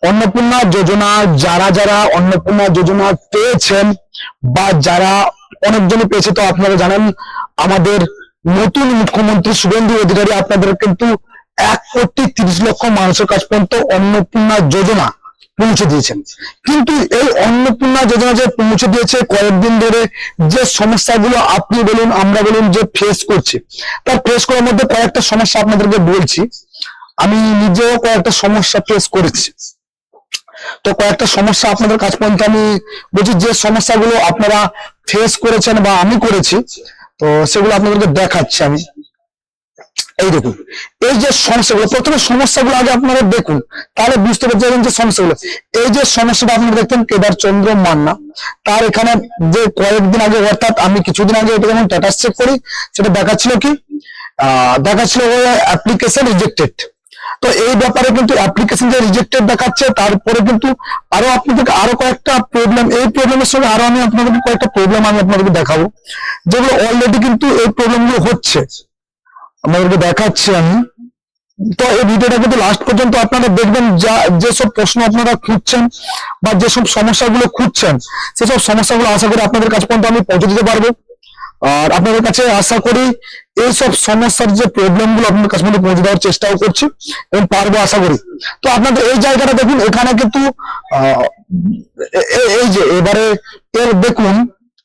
অন্নপূর্ণা যোজনা, যারা যারা অন্নপূর্ণা যোজনা পেয়েছেন বা যারা অনেকজনই পেয়েছে, তো আপনারা জানেন আমাদের নতুন মুখ্যমন্ত্রী শুভেন্দু অধিকারী আপনাদের কিন্তু 1,30,00,000 মানুষের কাছ পর্যন্ত অন্নপূর্ণা যোজনা পৌঁছে দিয়েছেন। কিন্তু এই অন্নপূর্ণা যোজনা যে পৌঁছে দিয়েছে, কয়েকদিন ধরে যে সমস্যাগুলো আপনি বলুন আমরা বলুন যে ফেস করছি, তার ফেস করার মধ্যে কয়েকটা সমস্যা আপনাদেরকে বলছি। আমি নিজেও কয়েকটা সমস্যা ফেস করেছি, তো কয়েকটা সমস্যা আপনাদের কাছ পর্যন্ত আমি বলছি, যে সমস্যাগুলো আপনারা ফেস করেছেন বা আমি করেছি, তো সেগুলো আপনাদেরকে দেখাচ্ছি আমি। এই দেখুন, এই যে সমস্যাগুলো, প্রথমে সমস্যাগুলো আগে আপনারা দেখুন, তাহলে বুঝতে পারছেন যে সমস্যাগুলো। এই যে সমস্যাটা আপনারা দেখতেন কেদার চন্দ্র মান্না, তার এখানে যে কয়েকদিন আগে, অর্থাৎ আমি কিছুদিন আগে এটা যখন স্ট্যাটাস চেক করি, সেটা দেখাচ্ছিল কি, দেখাচ্ছিল অ্যাপ্লিকেশন রিজেক্টেড। তো এই ব্যাপারে কিন্তু অ্যাপ্লিকেশন যে রিজেক্টেড দেখাচ্ছে, তারপরে কিন্তু আরো আপনাদেরকে আরো কয়েকটা প্রবলেম, এই প্রবলেমের সঙ্গে আরো আমি আপনাদেরকে কয়েকটা প্রবলেম আমি আপনাদেরকে দেখাবো, যেগুলো অলরেডি কিন্তু এই প্রবলেমগুলো হচ্ছে, আপনাদেরকে দেখাচ্ছি আমি। তো এই ভিডিওটা কিন্তু লাস্ট পর্যন্ত আপনারা দেখবেন, যা যেসব প্রশ্ন আপনারা খুঁজছেন বা যেসব সমস্যাগুলো খুঁজছেন, সেসব সমস্যাগুলো আশা করি আপনাদের কাছে পর্যন্ত আমি পৌঁছে দিতে পারবো। আর আপনাদের কাছে আশা করি এইসব সমস্যার যে প্রবলেম গুলো আপনাদের কাছে পৌঁছে দেওয়ার চেষ্টাও করছি এবং পারবো আশা করি। তো আপনাদের এই জায়গাটা দেখুন, এখানে কিন্তু এই যে এবারে এর দেখুন,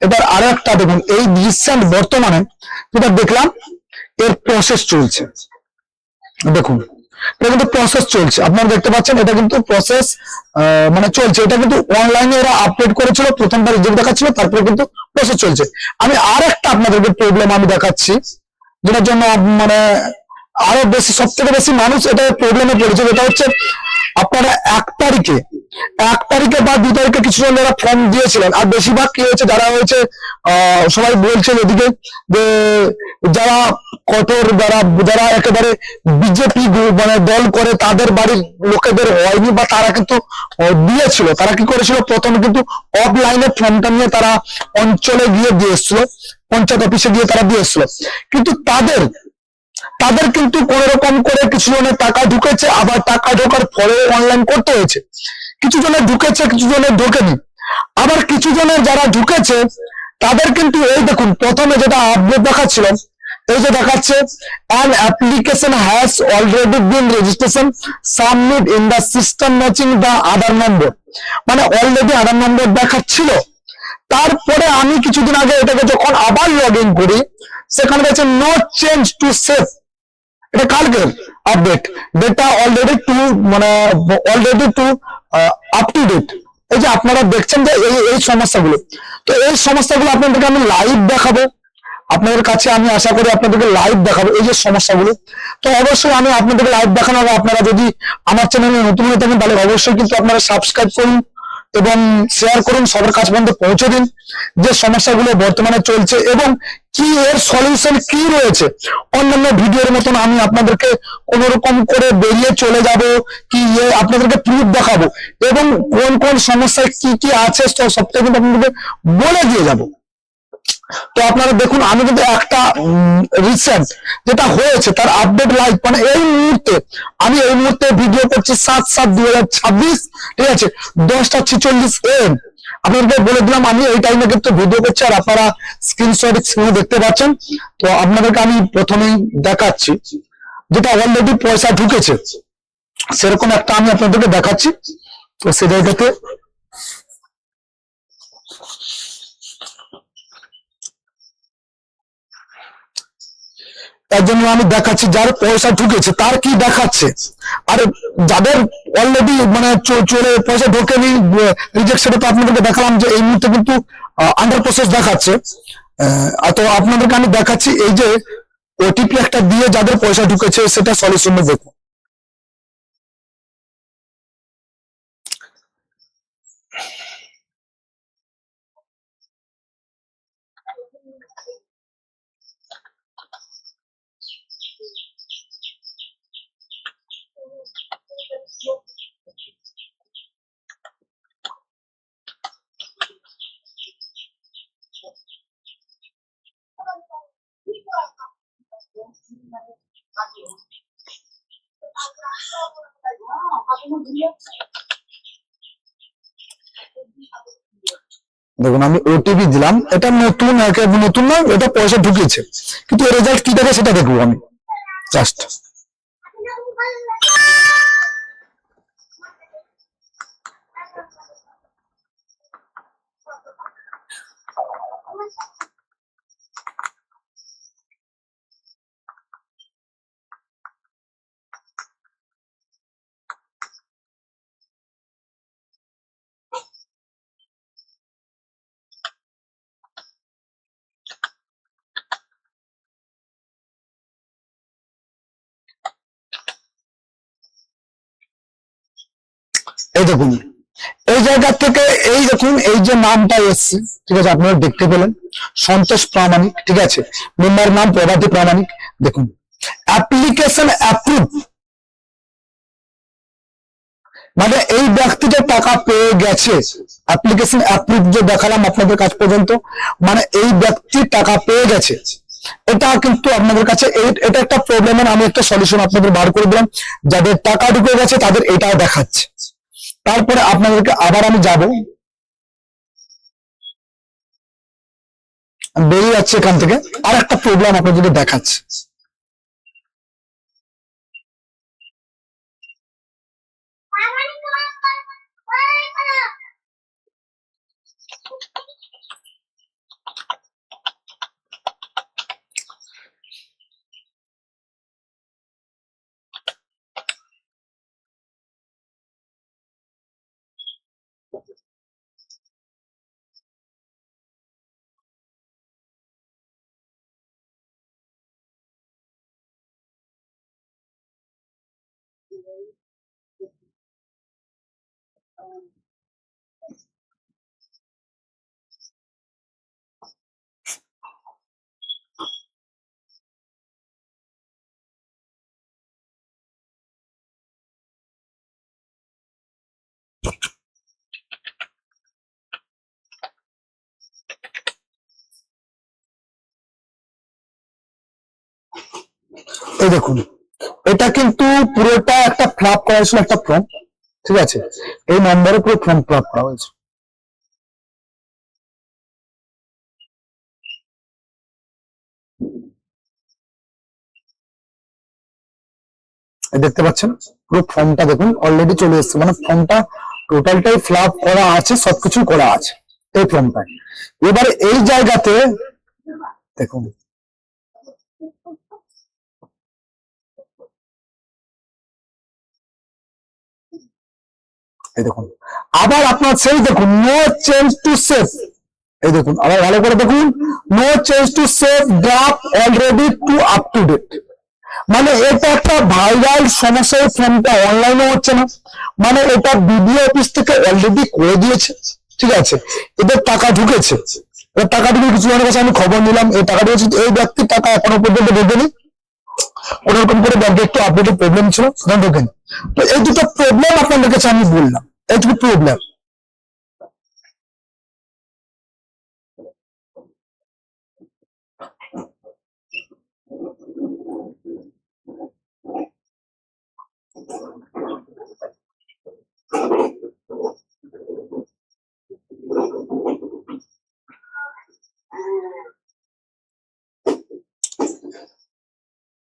এবার আরো একটা দেখুন, এই রিসেন্ট বর্তমানে যেটা দেখলাম, এর প্রসেস চলছে। দেখুন, এটা কিন্তু প্রসেস চলছে, আপনারা দেখতে পাচ্ছেন, এটা কিন্তু প্রসেস মানে চলছে। এটা কিন্তু অনলাইনে এরা আপডেট করেছিল, প্রথমবার রিজেক্ট দেখাচ্ছিল, তারপরে কিন্তু প্রসেস চলছে। আমি আর একটা আপনাদেরকে প্রবলেম আমি দেখাচ্ছি, যেটার জন্য মানে আরো বেশি, সব থেকে বেশি মানুষ এটা প্রবলেমে পড়েছে। যেটা হচ্ছে আপনারা 1 তারিখে বা 2 তারিখে কিছু জন যারা ফর্ম দিয়েছিলেন, আর বেশিরভাগ কি হয়েছে, যারা হয়েছে সবাই বলছেন এদিকে যে যারা কঠোর, যারা যারা একেবারে বিজেপি মানে দল করে, তাদের বাড়ির লোকেদের হয়নি বা তারা কিন্তু দিয়েছিল, তারা কি করেছিল, প্রথমে কিন্তু অফলাইনে ফর্মটা নিয়ে তারা অঞ্চলে গিয়ে দিয়ে এসছিল, পঞ্চায়েত অফিসে গিয়ে তারা দিয়ে এসছিল। কিন্তু তাদের তাদের কিন্তু কোন রকম করে কিছু জনের টাকা ঢুকেছে, আবার টাকা ঢোকার পরে অনলাইন করতে হয়েছে। কিছু জনের ঢুকেছে, কিছু জনের ঢোকেনি। আবার কিছু জনের যারা ঢুকেছে, তাদের কিন্তু এই দেখুন, প্রথমে যেটা আপডেট দেখাচ্ছিল, এই যে দেখাচ্ছে an application has already been registration submit in the system matching the আধার নম্বর, মানে অলরেডি আধার নম্বর দেখাচ্ছিল। তারপরে আমি কিছুদিন আগে এটাকে যখন আবার লগ ইন করি, সেখানে দেখছে নো চেঞ্জ টু সেভ, এটা কালকের আপডেট, ডেটা অলরেডি টু মানে already to up to date. এই যে আপনারা দেখছেন যে এই সমস্যাগুলো, তো এই সমস্যাগুলো আপনাদেরকে আমি লাইভ দেখাবো, আপনাদের কাছে আমি আশা করি আপনাদেরকে লাইভ দেখাবো এই যে সমস্যাগুলো। তো অবশ্যই আমি আপনাদেরকে লাইভ দেখানো হবে। আপনারা যদি আমার চ্যানেলে নতুন হয়ে থাকেন, তাহলে অবশ্যই কিন্তু আপনারা সাবস্ক্রাইব করুন এবং শেয়ার করুন, সবার কাছে পর্যন্ত পৌঁছে দিন যে সমস্যাগুলো বর্তমানে চলছে এবং কি এর সলিউশন কি রয়েছে। অন্যান্য ভিডিওর মতন আমি আপনাদেরকে কোন রকম করে বেরিয়ে চলে যাব কি, আপনাদেরকে প্রুফ দেখাবো এবং কোন কোন সমস্যায় কি কি আছে, সবটা কিন্তু আপনাদেরকে বলে দিয়ে যাব। তো আপনারা দেখুন, আমি কিন্তু একটা রিসেন্ট যেটা হয়েছে তার আপডেট লাইভ, মানে এই মুহূর্তে, আমি এই মুহূর্তে ভিডিও করছি 7/7/2026, ঠিক আছে, 10:46 AM। আপনাদেরকে বলে দিলাম আমি এই টাইমে কিন্তু ভিডিও করছি, আর আপনারা স্ক্রিনশট স্ক্রিনে দেখতে পাচ্ছেন। তো আপনাদেরকে আমি প্রথমেই দেখাচ্ছি, যেটা অলরেডি পয়সা ঢুকেছে, সেরকম একটা আমি আপনাদেরকে দেখাচ্ছি। তো সে জায়গাতে তার জন্য আমি দেখাচ্ছি যার পয়সা ঢুকেছে তার কি দেখাচ্ছে, আর যাদের অলরেডি মানে চলে পয়সা ঢোকেনি রিজেক্ট, সেটা তো আপনাদেরকে দেখালাম যে এই মুহূর্তে কিন্তু আন্ডার প্রসেস দেখাচ্ছে। তো আপনাদেরকে আমি দেখাচ্ছি এই যে ওটিপি একটা দিয়ে যাদের পয়সা ঢুকেছে সেটা সলিউশন দেখুন। দেখুন আমি ওটিপি দিলাম, এটা নতুন নতুন না, এটা পয়সা ঢুকিয়েছে, কিন্তু রেজাল্ট কি দেখে সেটা দেখবো আমি জাস্ট। এই দেখুন এই জায়গা থেকে এই দেখুন এই যে নামটা এসছে, ঠিক আছে, আপনারা দেখতে পেলেন সন্তোষ প্রামাণিক, ঠিক আছে, মেম্বার নাম প্রভাতী প্রামাণিক। দেখুন অ্যাপ্লিকেশন অ্যাপ্রুভ, মানে এই ব্যক্তিটা টাকা পেয়ে গেছে, অ্যাপ্লিকেশন অ্যাপ্রুভ যে দেখালাম আপনাদের কাছ পর্যন্ত, মানে এই ব্যক্তি টাকা পেয়ে গেছে। এটা কিন্তু আপনাদের কাছে এটা একটা প্রবলেমের আমি একটা সলিউশন আপনাদের বার করে দিলাম। যাদের টাকা ঢুকে গেছে তাদের এটাও দেখাচ্ছে। তারপরে আপনাদেরকে আবার আমি যাব, বেরিয়ে যাচ্ছে এখান থেকে, আর একটা প্রবলেম আপনাদেরকে দেখাচ্ছে। এই দেখুন এটা কিন্তু পুরোটা একটা ফ্লাপ করা হয়েছিল, একটা ফর্ম, ঠিক আছে, এই নম্বরে পুরো ফর্ম ফ্লাপ করা হয়েছে। দেখতে পাচ্ছেন পুরো ফর্মটা দেখুন অলরেডি চলে এসছে, মানে ফর্মটা টোটালটাই ফ্লাপ করা আছে, সবকিছু করা আছে এই ফর্মটায়। এবারে এই জায়গাতে দেখুন এই দেখুন আবার আপনার সেই দেখুন নো চেঞ্জ টু সেভ, এই দেখুন আবার ভালো করে দেখুন no change to save draft already to up to date, মানে এটা একটা ভাইরাল সমস্যা। এই ফর্মটা অনলাইনে হচ্ছে না, মানে এটা বিডিও অফিস থেকে অলরেডি করে দিয়েছে, ঠিক আছে, এদের টাকা ঢুকেছে, এবার টাকা ঢুকে কিছু জনের কাছে আমি খবর নিলাম, এই টাকা ঢুকেছে, এই ব্যক্তির টাকা এখনো পর্যন্ত ঢোকেনি, ওরকম করে ব্যাংকে একটু আপডেটের প্রবলেম ছিল, সেখানে ঢোকেনি। তো এই দুটো প্রবলেম আপনাদের কাছে আমি বললাম, এইটুকু প্রবলেম।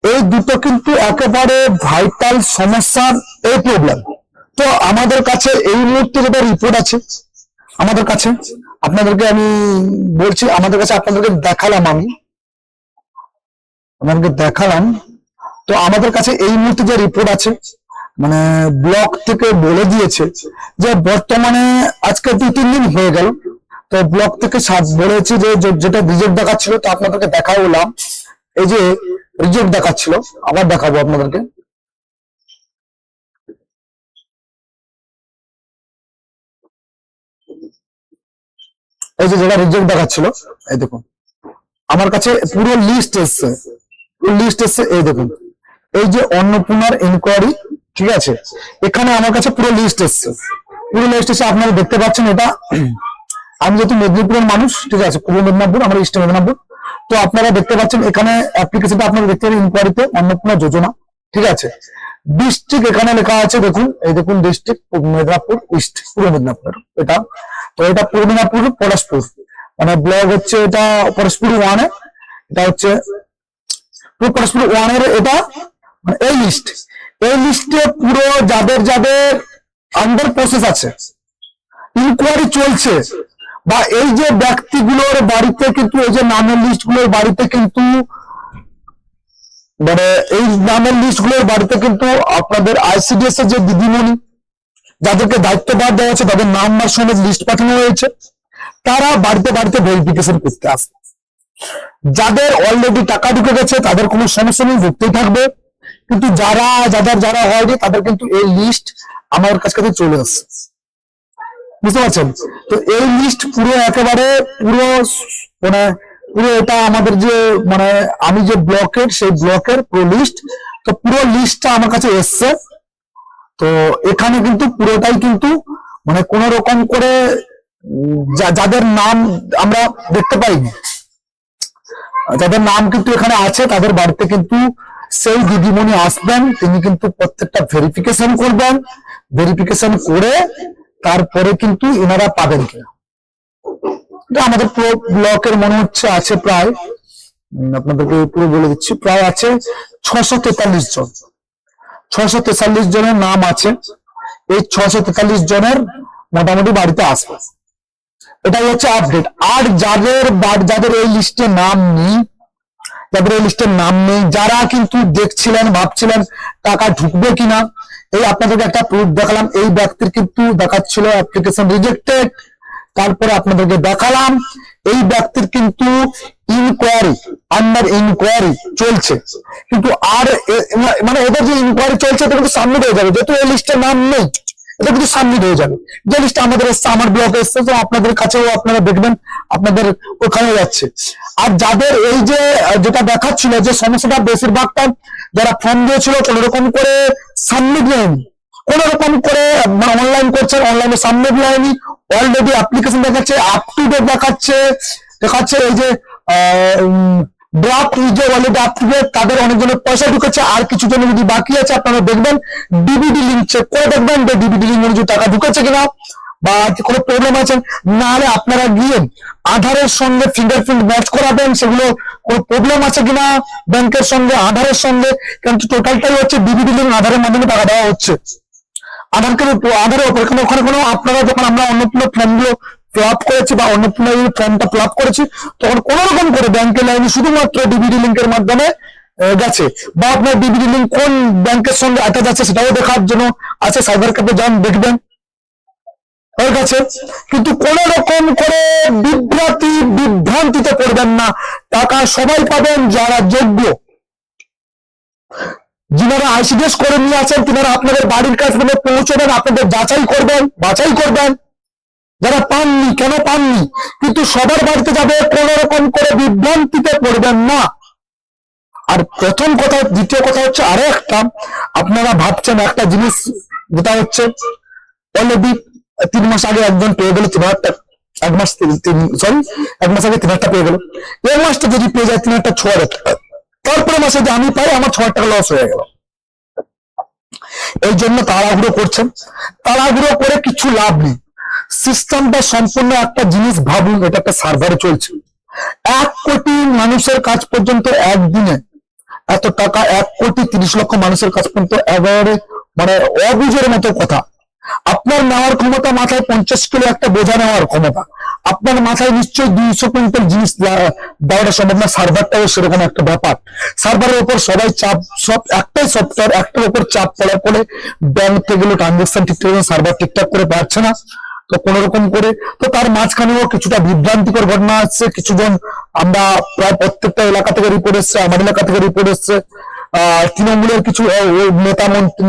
এই দুটো কিন্তু একেবারে ভাইটাল সমস্যার এই প্রবলেম। তো আমাদের কাছে এই মুহূর্তে যেটা রিপোর্ট আছে আমাদের কাছে, আপনাদেরকে আমি বলছি, আমাদের কাছে আপনাদেরকে দেখালাম, আমি আপনাদেরকে দেখালাম। তো আমাদের কাছে এই মুহূর্তে যে রিপোর্ট আছে, মানে ব্লক থেকে বলে দিয়েছে যে বর্তমানে আজকে 2-3 দিন হয়ে গেল, তো ব্লক থেকে বলেছে যে যেটা রিজেক্ট দেখাচ্ছিল, তো আপনাদেরকে দেখালাম, এই যে রিজেক্ট দেখাচ্ছিল, আবার দেখাবো আপনাদেরকে। এই যে যেটা রিজেক্ট দেখাচ্ছিল, এই দেখুন আমার কাছে পুরো লিস্ট এসছে, এই দেখুন এই যে অন্নপূর্ণার ইনকোয়ারি, ঠিক আছে, এখানে আমার কাছে পুরো লিস্ট এসছে, আপনারা দেখতে পাচ্ছেন। এটা আমি যেহেতু মেদিনীপুরের মানুষ, ঠিক আছে, পূর্ব মেদিনীপুর, আমার ইস্ট মেদিনীপুর, তো আপনারা দেখতে পাচ্ছেন এখানে অ্যাপ্লিকেশনটা আপনারা দেখতে পাবেন ইনকোয়ারিতে অন্নপূর্ণা যোজনা, ঠিক আছে, ডিস্ট্রিক্ট এখানে লেখা আছে, দেখুন এই দেখুন ডিস্ট্রিক্ট মেদিনীপুর ইস্ট, পূর্ব মেদিনীপুর এটা। তো এটা পূর্ব মেদিনীপুর পরশপুর, মানে ব্লক হচ্ছে এটা পরশপুর 1 এ, এটা হচ্ছে পরশপুর 1 এর এটা, মানে এই লিস্ট, এই লিস্টে পুরো যাদের যাদের আন্ডার প্রসেস আছে, ইনকোয়ারি চলছে, বা এই যে ব্যক্তিগুলোর বাড়িতে কিন্তু এই যে নামের লিস্ট গুলোর বাড়িতে কিন্তু, মানে এই নামের লিস্ট গুলোর বাড়িতে কিন্তু আপনাদের আইসিডিএস এর যে দিদিমণি যাদেরকে দায়িত্বভার দেওয়া আছে তাদের নাম আর সমেত লিস্ট পাঠানো হয়েছে, তারা বাড়িতে বাড়িতে ভেরিফিকেশন করতে আসবে। যাদের অলরেডি টাকা ঢুকে গেছে তাদের কোনো সমস্যা নেই, ঢুকতেই থাকবে, কিন্তু যারা হয়নি তাদের কিন্তু এই লিস্ট আমার কাছে চলে আসছে, বুঝতে পারছেন? তো এই লিস্ট পুরো একেবারে পুরো মানে পুরো এটা আমাদের যে মানে আমি যে ব্লকের সেই ব্লকের পুরো লিস্ট, তো পুরো লিস্টটা আমার কাছে এসছে। তো এখানে কিন্তু পুরোটাই কিন্তু মানে কোন রকম করে যাদের নাম আমরা দেখতে পাইনি, যাদের নাম কিন্তু এখানে আছে তাদের বাড়িতে কিন্তু সেই দিদিমণি আসবেন, তিনি কিন্তু প্রত্যেকটা ভেরিফিকেশন করবেন, ভেরিফিকেশন করে তারপরে কিন্তু এনারা পাবেন কিনা। এটা আমাদের পুরো ব্লকের মনে হচ্ছে আছে প্রায়, আপনাদেরকে পুরো বলে দিচ্ছি, প্রায় আছে 643 জন, 643 জনের নাম আছে। এই 643 জনের মোটামুটি বাড়িতে আসবে, এটাই হচ্ছে আপডেট। আর যাদের এই লিস্টে নাম নেই, যাদের এই লিস্টের নাম নেই, যারা কিন্তু দেখছিলেন ভাবছিলেন টাকা ঢুকবে কিনা, এই আপনাদেরকে একটা প্রুফ দেখালাম, এই ব্যক্তির কিন্তু দেখাচ্ছিল অ্যাপ্লিকেশন রিজেক্টেড, তারপরে আপনাদেরকে দেখালাম এই ব্যক্তির কিন্তু ইনকোয়ারি আন্ডার ইনকোয়ারি চলছে, কিন্তু আর মানে এদের যে ইনকোয়ারি চলছে এটা কিন্তু সাবমিট হয়ে যাবে, যেহেতু এই লিস্টের নাম নেই এটা কিন্তু সাবমিট হয়ে যাবে। যে লিস্ট আমাদের এসছে, আমার ব্লকে এসছে, তো আপনাদের কাছেও আপনারা দেখবেন আপনাদের ওখানে যাচ্ছে। আর যাদের এই যে যেটা দেখাচ্ছিল যে সমস্যাটা, বেশিরভাগটা যারা ফর্ম দিয়েছিল কোন রকম করে সাবমিট নেয়নি, কোন রকম করে অনলাইন করছেন, অনলাইনে সাবমিট হয়নি, অলরেডি অ্যাপ্লিকেশন দেখাচ্ছে আপ টু ডেট দেখাচ্ছে, এই যে ড্রাফট যে অলরেডি আপ টু ডেট, তাদের অনেকজনের পয়সা ঢুকেছে, আর কিছু জনের যদি বাকি আছে আপনারা দেখবেন ডিবিডি লিঙ্ক চেক করে দেখবেন যে ডিবিডি লিঙ্ক অনুযায়ী টাকা ঢুকেছে কিনা, বা কোনো প্রবলেম আছে। না হলে আপনারা গিয়ে আধারের সঙ্গে ফিঙ্গারপ্রিন্ট ম্যাচ করাবেন, সেগুলো কোনো প্রবলেম আছে কিনা ব্যাংকের সঙ্গে আধারের সঙ্গে, কিন্তু টোটালটাই হচ্ছে ডিবিডি লিঙ্ক আধারের মাধ্যমে টাকা দেওয়া হচ্ছে। আধারের উপর ওখানে কোনো আপনারা যখন আমরা অন্নপূর্ণ ফর্ম গুলো ফিল আপ করেছি বা অন্নপূর্ণ ফর্মটা ফিল আপ করেছি, তখন কোন রকম করে ব্যাংকের লাইনে শুধুমাত্র ডিবিডি লিঙ্কের মাধ্যমে গেছে, বা আপনার ডিবিডি লিঙ্ক কোন ব্যাংকের সঙ্গে অ্যাটাচ আছে সেটাও দেখার জন্য আছে, সাইবার ক্যাফে যান দেখবেন হয়ে গেছে। কিন্তু কোন রকম করে বিভ্রান্তিতে পড়বেন না, টাকা সবাই পাবেন যারা যোগ্য, যিনারা আইসিডিএস করে নিয়ে আছেন তিনারা আপনাদের বাড়ির কাছে পৌঁছবেন, আপনাদের বাছাই করবেন যারা পাননি কেন পাননি, কিন্তু সবার বাড়িতে যাবে, কোন রকম করে বিভ্রান্তিতে পড়বেন না। আর প্রথম কথা, দ্বিতীয় কথা হচ্ছে আরো একটা, আপনারা ভাবছেন একটা জিনিস, যেটা হচ্ছে অলরেডি 3 মাস আগে একজন পেয়ে গেল 3,000 টাকা, 1 মাস আগে 3,000 টাকা পেয়ে গেল, এই মাসটা যদি পেয়ে যায় 6,000 টাকা, তারপরে মাসে যে আমি পাই আমার 6,000 টাকা লস হয়ে গেল। এই জন্য তাড়াহুড়ো করছেন, তাড়াহুড়ো করে কিছু লাভ নেই। সিস্টেমটা সম্পূর্ণ একটা জিনিস ভাবুন, এটা একটা সার্ভারে চলছে, 1 কোটি মানুষের কাজ পর্যন্ত একদিনে এত টাকা, 1,30,00,000 মানুষের কাছ পর্যন্ত একেবারে মানে অবুঝের মতো কথা। আপনার নেওয়ার ক্ষমতা মাথায় 50 কিলো একটা বোঝা নেওয়ার ক্ষমতা, আপনার মাথায় নিশ্চয়ই 200 কুইন্টাল জিনিস দেওয়াটা সম্ভব না। সার্ভারটাও সেরকম একটা ব্যাপার, সার্ভারের উপর সবাই চাপ, সব একটাই সফটওয়্যার, একটার উপর চাপ পড়ার ফলে ব্যাংক থেকে ট্রানজাকশন ঠিকঠাক সার্ভার ঠিকঠাক করে পারছে না, তো কোন রকম করে, তো তার মাঝখানেও কিছুটা বিভ্রান্তিকর ঘটনা আসছে। কিছুজন, আমরা প্রায় প্রত্যেকটা এলাকা থেকে রিপোর্ট এসছে, আমার এলাকা থেকে রিপোর্ট এসছে, তৃণমূলের কিছু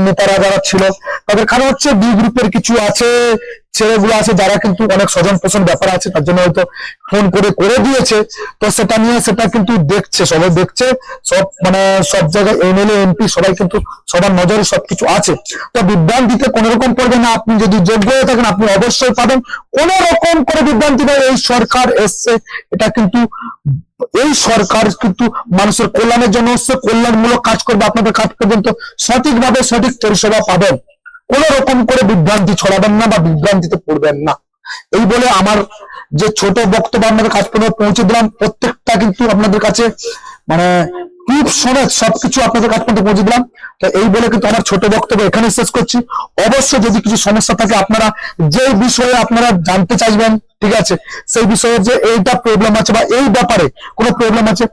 নেতারা যারা ছিল তাদের কারণ হচ্ছে বি গ্রুপের কিছু আছে, ছেলেগুলো আছে যারা কিন্তু অনেক স্বজন পোষণ ব্যাপার আছে, তার জন্য হয়তো ফোন করে দিয়েছে। তো সেটা নিয়ে সেটা কিন্তু দেখছে, সবাই দেখছে, সব মানে সব জায়গায় এমএলএ এমপি সবাই কিন্তু সবার নজরে সবকিছু আছে। তো বিভ্রান্তিতে কোনো রকম পড়বে না, আপনি যদি যোগ্য হয়ে থাকেন আপনি অবশ্যই পাবেন। কোন রকম করে বিভ্রান্তি নেই, এই সরকার এসছে, এটা কিন্তু এই সরকার কিন্তু মানুষের কল্যাণের জন্য এসছে, কল্যাণমূলক কাজ করবে, আপনাদের কাজ পর্যন্ত সঠিকভাবে সঠিক পরিষেবা পাবেন। কোন রকম করে বিভ্রান্তি ছড়াবেন না বা বিভ্রান্তিতে পড়বেন না। এই বলে আমার যে ছোট বক্তব্য আপনাদের কাছ পর্যন্ত পৌঁছে দিলাম, প্রত্যেকটা কিন্তু আপনাদের কাছে মানে খুব সহজ সবকিছু আপনাদের কাছ পর্যন্ত পৌঁছে দিলাম। তো এই বলে কিন্তু আমার ছোট বক্তব্য এখানে শেষ করছি। অবশ্যই যদি কিছু সমস্যা থাকে, আপনারা যে বিষয়ে আপনারা জানতে চাইবেন, ঠিক আছে, সেই বিষয়ে যে এইটা প্রবলেম আছে বা এই ব্যাপারে কোনো প্রবলেম আছে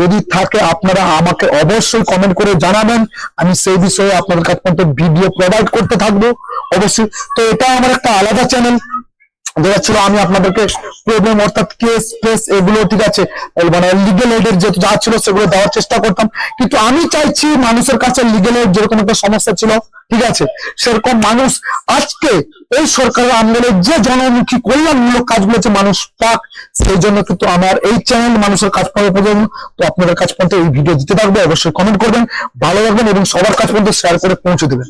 যদি থাকে, আপনারা আমাকে অবশ্যই কমেন্ট করে জানাবেন। আমি সেই বিষয়ে আপনাদের কাছে পর্যন্ত ভিডিও প্রোভাইড করতে থাকবো অবশ্যই। তো এটা আমার একটা আলাদা চ্যানেল, যেটা ছিল আমি আপনাদেরকে প্রবলেম অর্থাৎ কেস এগুলো, ঠিক আছে, মানে লিগেল এডের যে যা ছিল সেগুলো দেওয়ার চেষ্টা করতাম। কিন্তু আমি চাইছি মানুষের কাছে লিগেল এড যেরকম একটা সমস্যা ছিল, ঠিক আছে, সেরকম মানুষ আজকে এই সরকারের আমলে যে জনমুখী কল্যাণমূলক কাজগুলো আছে মানুষ পাক, সেই জন্য কিন্তু আমার এই চ্যানেল মানুষের কাজ পাওয়ার জন্য। তো আপনাদের কাছ পর্যন্ত এই ভিডিও দিতে থাকবে, অবশ্যই কমেন্ট করবেন, ভালো লাগবেন এবং সবার কাছ পর্যন্ত শেয়ার করে পৌঁছে দেবেন।